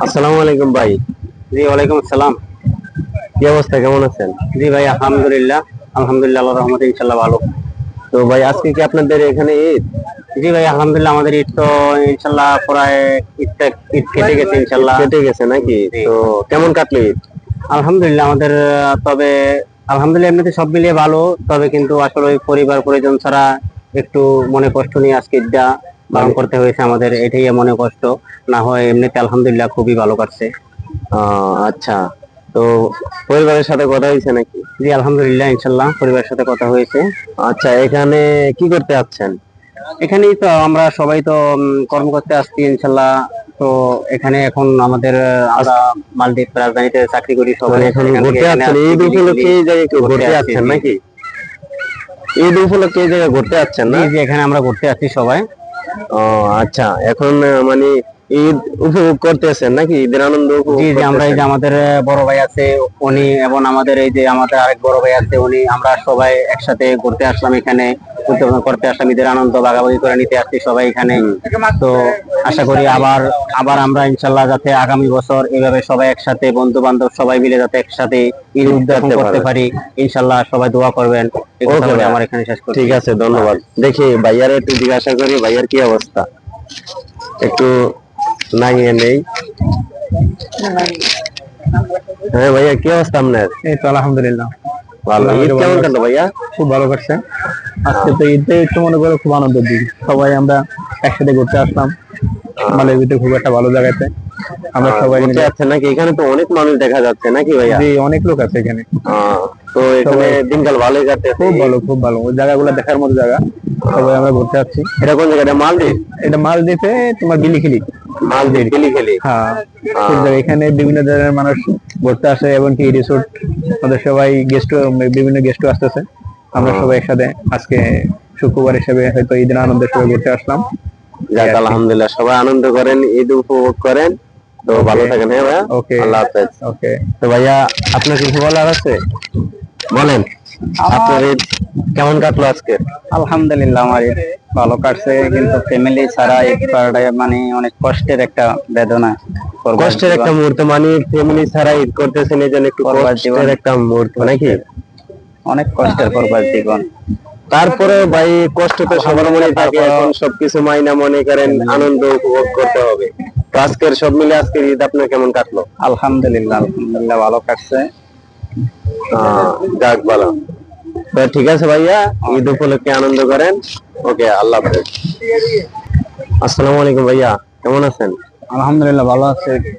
আসসালামু আলাইকুম ভাই। জি ওয়ালাইকুম আসসালাম। কি অবস্থা, কেমন আছেন? জি ভাই আলহামদুলিল্লাহ, আলহামদুলিল্লাহ আল্লাহর রহমতে ইনশাআল্লাহ ভালো। তো ভাই আজকে কি আপনাদের এখানে ঈদ? জি ভাই আলহামদুলিল্লাহ আমাদের ঈদ তো ইনশাআল্লাহ প্রায় ঈদ কেটে গেছে ঈদ ইনশাআল্লাহ। কেটে গেছে নাকি? জি তো কেমন কাটলো ঈদ? আলহামদুলিল্লাহ আমাদের তবে আলহামদুলিল্লাহ এমনিতে সব মিলিয়ে ভালো। তবে কিন্তু আসলে ওই পরিবার পরিজন ছাড়া একটু মনে কষ্ট নিয়ে আজকে ঈদটা পালন মানে করতে হয়েছে আমাদের, এটাই মনে কষ্ট। না হয় এমনিতে আলহামদুলিল্লাহ খুবই ভালো কাটছে। আচ্ছা। তো পরিবারের সাথে কথা হয়েছে নাকি? জি আলহামদুলিল্লাহ ইনশাআল্লাহ পরিবারের সাথে কথা হয়েছে। আচ্ছা, এখানে কি করতে যাচ্ছেন? এখানেই তো আমরা সবাই তো কর্ম করতে আসছি ইনশাল্লাহ। তো এখানে এখন আমাদের আমরা মালদ্বীপ রাজধানীতে চাকরি করি সবাই। মানে এখন এখান থেকে ঘুরতে এখানে যাচ্ছেন, আসছি ঈদ উপলক্ষে এই জায়গায় কেউ ঘুরতে আসছি। যাচ্ছেন জি নাকি? ঈদ উপলক্ষে এই জায়গায় ঘুরতে যাচ্ছেন জি না? জি, এখানে আমরা ঘুরতে আসছি সবাই। ও আচ্ছা, এখন মানে ঈদ উপভোগ করতেছেন নাকি? ঈদের আনন্দ জি উপভোগ জি, আমরা এই করতেছেন? যে আমাদের বড় ভাই আছে উনি, এবং আমাদের এই যে আমাদের আরেক বড় ভাই আছে উনি, আমরা সবাই একসাথে ঘুরতে আসলাম এখানে, উদযাপন করতে আসলাম, ঈদের আনন্দ ভাগাভাগি করে নিতে আসছি সবাই এখানে। তো আশা করি আবার আবার আমরা ইনশাল্লাহ যাতে আগামী বছর এভাবে সবাই একসাথে বন্ধু বান্ধব সবাই মিলে যাতে একসাথে ঈদ উদযাপন করতে পারি ইনশাল্লাহ। সবাই দোয়া করবেন। এই কথা বলে আমার এখানে শেষ করছি। ঠিক আছে, ধন্যবাদ। দেখি ভাইয়ার একটু জিজ্ঞাসা করি, ভাইয়ার কি অবস্থা একটু নামিয়ে নেই। হ্যাঁ ভাইয়া, কি অবস্থা আপনার? এই তো আলহামদুলিল্লাহ ভালো। ঈদ কেমন কাটলো ভাইয়া? খুব ভালো কাটছে। আজকে তো ঈদে একটু মনে করো খুব আনন্দের দিন, সবাই আমরা একসাথে ঘুরতে আসলাম মালদ্বীপে, খুব একটা ভালো জায়গাতে আমরা সবাই ঘুরতে মিলে। যাচ্ছেন নাকি? এখানে তো অনেক মানুষ দেখা যাচ্ছে নাকি ভাইয়া? জি অনেক লোক আছে এখানে। তো এখানে দিনকাল ভালোই কাটতেছে? খুব ভালো খুব ভালো, ওই জায়গাগুলো দেখার মতো জায়গা। সবাই আমরা ঘুরতে যাচ্ছি। এটা কোন জায়গাটা? মালদ্বীপ? এটা মালদ্বীপে তোমার বিলিখিলি। মালদ্বীপ বিলিখিলি। হ্যাঁ, খুব জায়গা। এখানে বিভিন্ন ধরনের মানুষ ঘুরতে আসে, এবং কি রিসোর্ট আমাদের সবাই গেস্ট, বিভিন্ন গেস্ট আসতেছে। আমরা সবাই একসাথে আজকে শুক্রবার হিসেবে হয়তো ঈদের আনন্দে সবাই ঘুরতে আসলাম। যাক আলহামদুলিল্লাহ, সবাই আনন্দ করেন, ঈদ উপভোগ করেন। তো ভালো থাকেন। হ্যাঁ ভাইয়া, ওকে, আল্লাহ হাফেজ। ওকে। তো ভাইয়া, আপনার কিছু বলার আছে? বলেন, আপনার ঈদ কেমন কাটলো আজকে? আলহামদুলিল্লাহ আমার ঈদ ভালো কাটছে, কিন্তু ফ্যামিলি ছাড়া ঈদ করাটা মানে অনেক কষ্টের একটা বেদনা। কষ্টের একটা মুহূর্ত, মানে ফ্যামিলি ছাড়া ঈদ করতেছেন, এই জন্য একটু কষ্টের একটা মুহূর্ত নাকি? অনেক কষ্টের করবার জীবন। তারপরে ভাই, কষ্ট তো সবার মনে থাকে। এখন সবকিছু মাইনা মনে করেন আনন্দ উপভোগ করতে হবে। তো আজকের সব মিলে আজকের ঈদ আপনার কেমন কাটলো? আলহামদুলিল্লাহ আলহামদুলিল্লাহ ভালো কাটছে। যাক ভালো। তো ঠিক আছে ভাইয়া, ঈদ উপলক্ষে আনন্দ করেন। ওকে, আল্লাহ হাফেজ। আসসালামু আলাইকুম ভাইয়া, কেমন আছেন? আলহামদুলিল্লাহ ভালো আছে।